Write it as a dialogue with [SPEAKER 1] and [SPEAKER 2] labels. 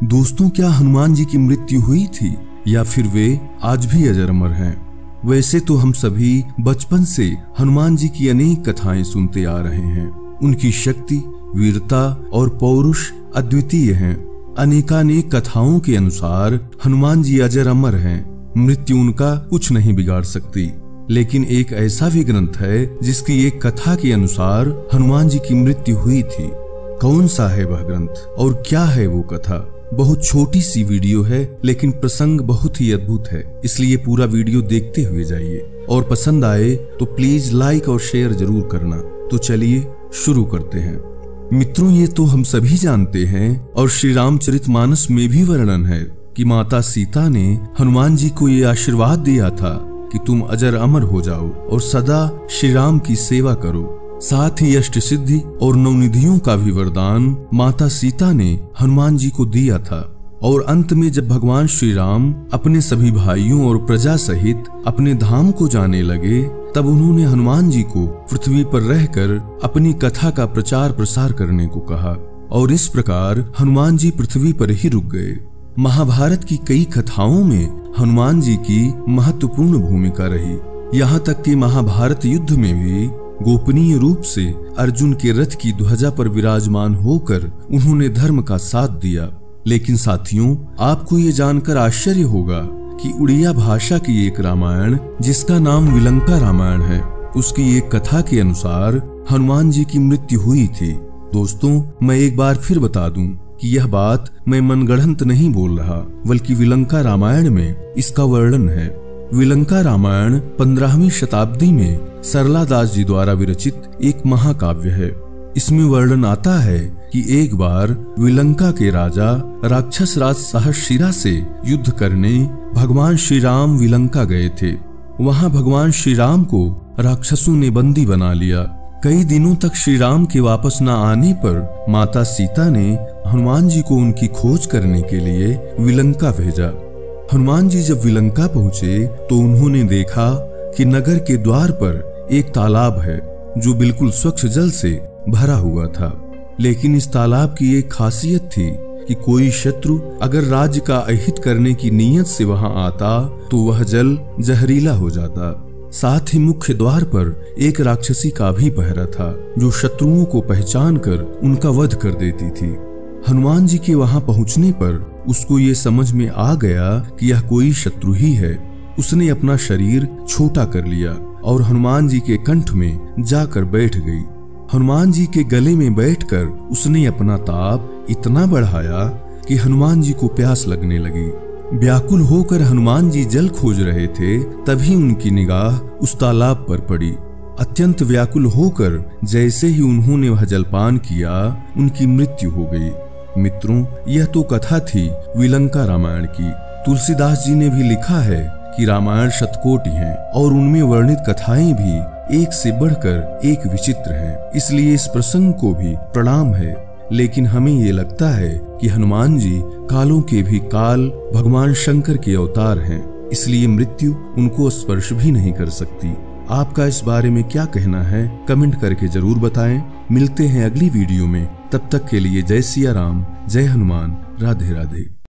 [SPEAKER 1] दोस्तों, क्या हनुमान जी की मृत्यु हुई थी या फिर वे आज भी अजर अमर हैं? वैसे तो हम सभी बचपन से हनुमान जी की अनेक कथाएं सुनते आ रहे हैं। उनकी शक्ति, वीरता और पौरुष अद्वितीय हैं। अनेकानेक कथाओं के अनुसार हनुमान जी अजर अमर हैं। मृत्यु उनका कुछ नहीं बिगाड़ सकती। लेकिन एक ऐसा भी ग्रंथ है जिसकी एक कथा के अनुसार हनुमान जी की मृत्यु हुई थी। कौन सा है वह ग्रंथ और क्या है वो कथा? बहुत छोटी सी वीडियो है लेकिन प्रसंग बहुत ही अद्भुत है, इसलिए पूरा वीडियो देखते हुए जाइए और पसंद आए तो प्लीज लाइक और शेयर जरूर करना। तो चलिए शुरू करते हैं। मित्रों, ये तो हम सभी जानते हैं और श्री रामचरितमानस में भी वर्णन है कि माता सीता ने हनुमान जी को ये आशीर्वाद दिया था कि तुम अजर अमर हो जाओ और सदा श्री राम की सेवा करो। साथ ही अष्ट सिद्धि और नवनिधियों का भी वरदान माता सीता ने हनुमान जी को दिया था। और अंत में जब भगवान श्री राम अपने सभी भाइयों और प्रजा सहित अपने धाम को जाने लगे, तब उन्होंने हनुमान जी को पृथ्वी पर रहकर अपनी कथा का प्रचार प्रसार करने को कहा और इस प्रकार हनुमान जी पृथ्वी पर ही रुक गए। महाभारत की कई कथाओं में हनुमान जी की महत्वपूर्ण भूमिका रही। यहाँ तक कि महाभारत युद्ध में भी गोपनीय रूप से अर्जुन के रथ की ध्वजा पर विराजमान होकर उन्होंने धर्म का साथ दिया। लेकिन साथियों, आपको ये जानकर आश्चर्य होगा कि उड़िया भाषा की एक रामायण जिसका नाम विलंका रामायण है, उसकी एक कथा के अनुसार हनुमान जी की मृत्यु हुई थी। दोस्तों, मैं एक बार फिर बता दूं कि यह बात मैं मनगढ़ंत नहीं बोल रहा, बल्कि विलंका रामायण में इसका वर्णन है। विलंका रामायण 15वीं शताब्दी में सरला दास जी द्वारा विरचित एक महाकाव्य है। इसमें वर्णन आता है कि एक बार विलंका के राजा राक्षस राज सहस्शिरा से युद्ध करने भगवान श्री राम विलंका गए थे। वहां भगवान श्री राम को राक्षसों ने बंदी बना लिया। कई दिनों तक श्री राम के वापस न आने पर माता सीता ने हनुमान जी को उनकी खोज करने के लिए विलंका भेजा। हनुमान जी जब विलंका पहुंचे तो उन्होंने देखा कि नगर के द्वार पर एक तालाब है जो बिल्कुल स्वच्छ जल से भरा हुआ था। लेकिन इस तालाब की एक खासियत थी कि कोई शत्रु अगर राज्य का अहित करने की नीयत से वहां आता तो वह जल जहरीला हो जाता। साथ ही मुख्य द्वार पर एक राक्षसी का भी पहरा था जो शत्रुओं को पहचान कर उनका वध कर देती थी। हनुमान जी के वहां पहुंचने पर उसको ये समझ में आ गया कि यह कोई शत्रु ही है। उसने अपना शरीर छोटा कर लिया और हनुमान जी के कंठ में जाकर बैठ गई। हनुमान जी के गले में बैठकर उसने अपना ताप इतना बढ़ाया कि हनुमान जी को प्यास लगने लगी। व्याकुल होकर हनुमान जी जल खोज रहे थे, तभी उनकी निगाह उस तालाब पर पड़ी। अत्यंत व्याकुल होकर जैसे ही उन्होंने वह जलपान किया, उनकी मृत्यु हो गई। मित्रों, यह तो कथा थी विलंका रामायण की। तुलसीदास जी ने भी लिखा है कि रामायण शतकोटि हैं और उनमें वर्णित कथाएं भी एक से बढ़कर एक विचित्र हैं। इसलिए इस प्रसंग को भी प्रणाम है। लेकिन हमें ये लगता है कि हनुमान जी कालों के भी काल भगवान शंकर के अवतार हैं, इसलिए मृत्यु उनको स्पर्श भी नहीं कर सकती। आपका इस बारे में क्या कहना है, कमेंट करके जरूर बताएं। मिलते हैं अगली वीडियो में। तब तक के लिए जय सिया राम, जय हनुमान, राधे राधे।